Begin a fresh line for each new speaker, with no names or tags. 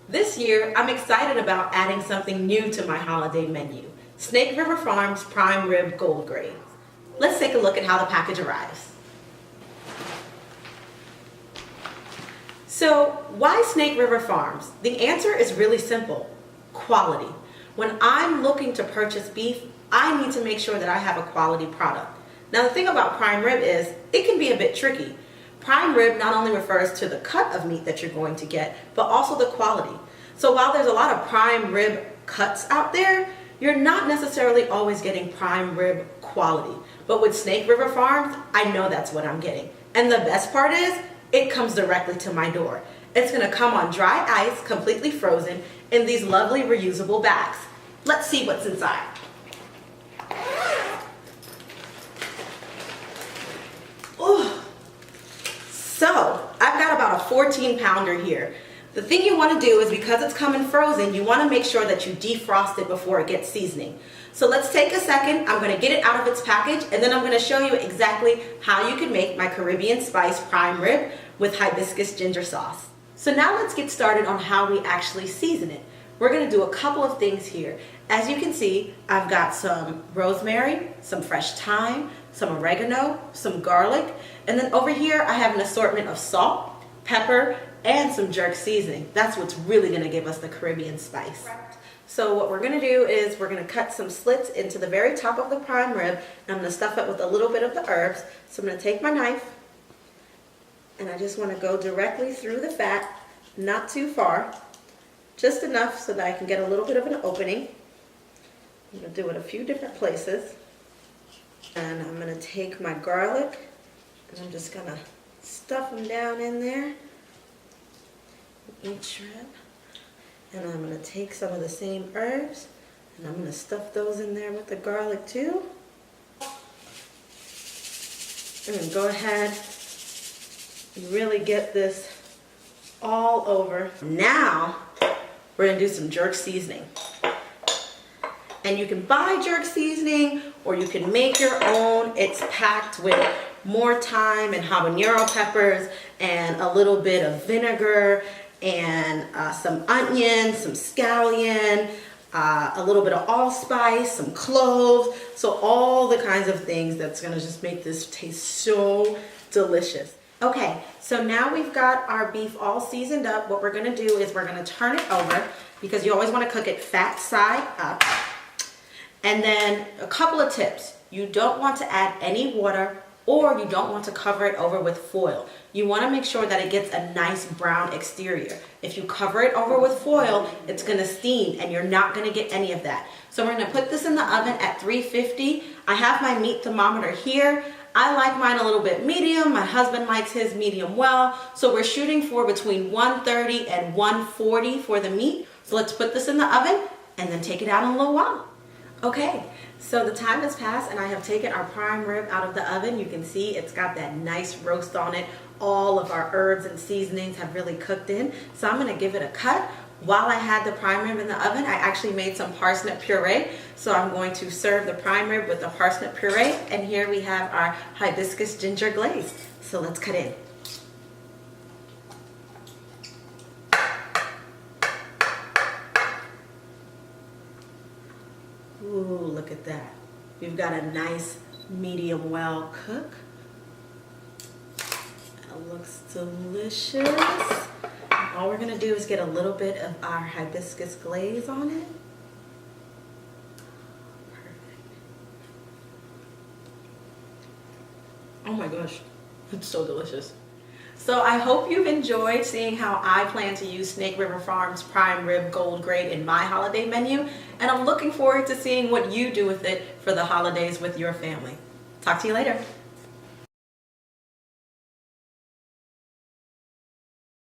This year, I'm excited about adding something new to my holiday menu, Snake River Farms Prime Rib Gold Grade. Let's take a look at how the package arrives. So, why Snake River Farms? The answer is really simple, quality. When I'm looking to purchase beef, I need to make sure that I have a quality product. Now the thing about prime rib is, it can be a bit tricky. Prime rib not only refers to the cut of meat that you're going to get, but also the quality. So while there's a lot of prime rib cuts out there, you're not necessarily always getting prime rib quality. But with Snake River Farms, I know that's what I'm getting. And the best part is, it comes directly to my door. It's gonna come on dry ice, completely frozen, in these lovely reusable bags. Let's see what's inside. Ooh. So, I've got about a 14-pounder here. The thing you want to do is, because it's coming frozen, you want to make sure that you defrost it before it gets seasoning. So let's take a second, I'm going to get it out of its package, and then I'm going to show you exactly how you can make my Caribbean spice prime rib with hibiscus ginger sauce. So now let's get started on how we actually season it. We're going to do a couple of things here. As you can see, I've got some rosemary, some fresh thyme, some oregano, some garlic, and then over here I have an assortment of salt, pepper, and some jerk seasoning. That's what's really going to give us the Caribbean spice. So what we're going to do is we're going to cut some slits into the very top of the prime rib, and I'm going to stuff it with a little bit of the herbs. So I'm going to take my knife, and I just want to go directly through the fat, not too far, just enough so that I can get a little bit of an opening. I'm going to do it a few different places. And I'm going to take my garlic, and I'm just going to stuff them down in there, each rib. And I'm going to take some of the same herbs, and I'm going to stuff those in there with the garlic too. And go ahead and really get this all over. Now, we're going to do some jerk seasoning. And you can buy jerk seasoning, or you can make your own. It's packed with more thyme and habanero peppers and a little bit of vinegar and some onion, some scallion, a little bit of allspice, some cloves. So all the kinds of things that's gonna just make this taste so delicious. Okay, so now we've got our beef all seasoned up. What we're gonna do is we're gonna turn it over, because you always wanna cook it fat side up. And then a couple of tips. You don't want to add any water, or you don't want to cover it over with foil. You want to make sure that it gets a nice brown exterior. If you cover it over with foil, it's going to steam, and you're not going to get any of that. So we're going to put this in the oven at 350. I have my meat thermometer here. I like mine a little bit medium. My husband likes his medium well. So we're shooting for between 130 and 140 for the meat. So let's put this in the oven and then take it out in a little while. Okay, so the time has passed, and I have taken our prime rib out of the oven. You can see it's got that nice roast on it. All of our herbs and seasonings have really cooked in. So I'm going to give it a cut. While I had the prime rib in the oven, I actually made some parsnip puree. So I'm going to serve the prime rib with the parsnip puree. And here we have our hibiscus ginger glaze. So let's cut in. Ooh, look at that. We've got a nice medium well cook. It looks delicious. All we're going to do is get a little bit of our hibiscus glaze on it. Perfect. Oh my gosh, it's so delicious. So I hope you've enjoyed seeing how I plan to use Snake River Farms Prime Rib Gold Grade in my holiday menu, and I'm looking forward to seeing what you do with it for the holidays with your family. Talk to you later.